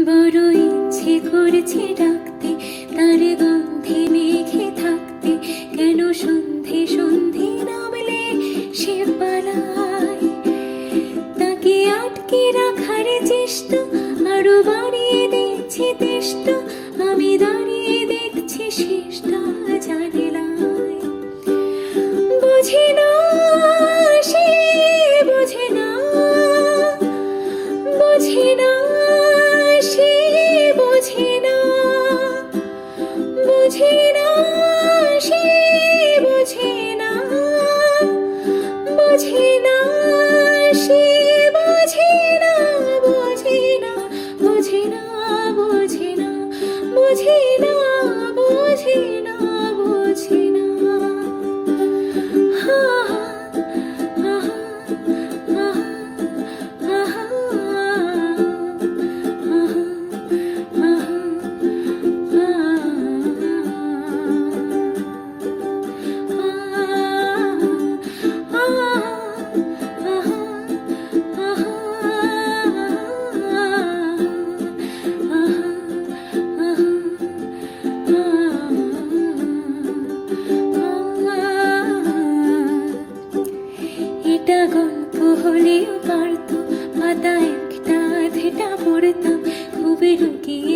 বড় ইচ্ছে করছে ডাকতে, তার গন্ধে মেঘে থাকতে, কেন সন্ধে সন্ধে নামলে সে পালায়। তাকে আটকে রাখার চেষ্টা আরো বাড়িয়ে দিচ্ছে তেষ্টা, আমি দাঁড়িয়ে দেখছি শেষটা জানালায়। বোঝে না সে, বোঝে না, বোঝে না সে, বোঝে না, বোঝে না সে, বোঝে না, বোঝে না সে, বোঝে না, বোঝে না, বোঝে না, বোঝে না, বোঝে না, বোঝে না, বোঝে না। হা হা হা এটা গল্প হলেও পারতো, পাতা একটা আধেটা পড়তাম, খুবই লুকিয়ে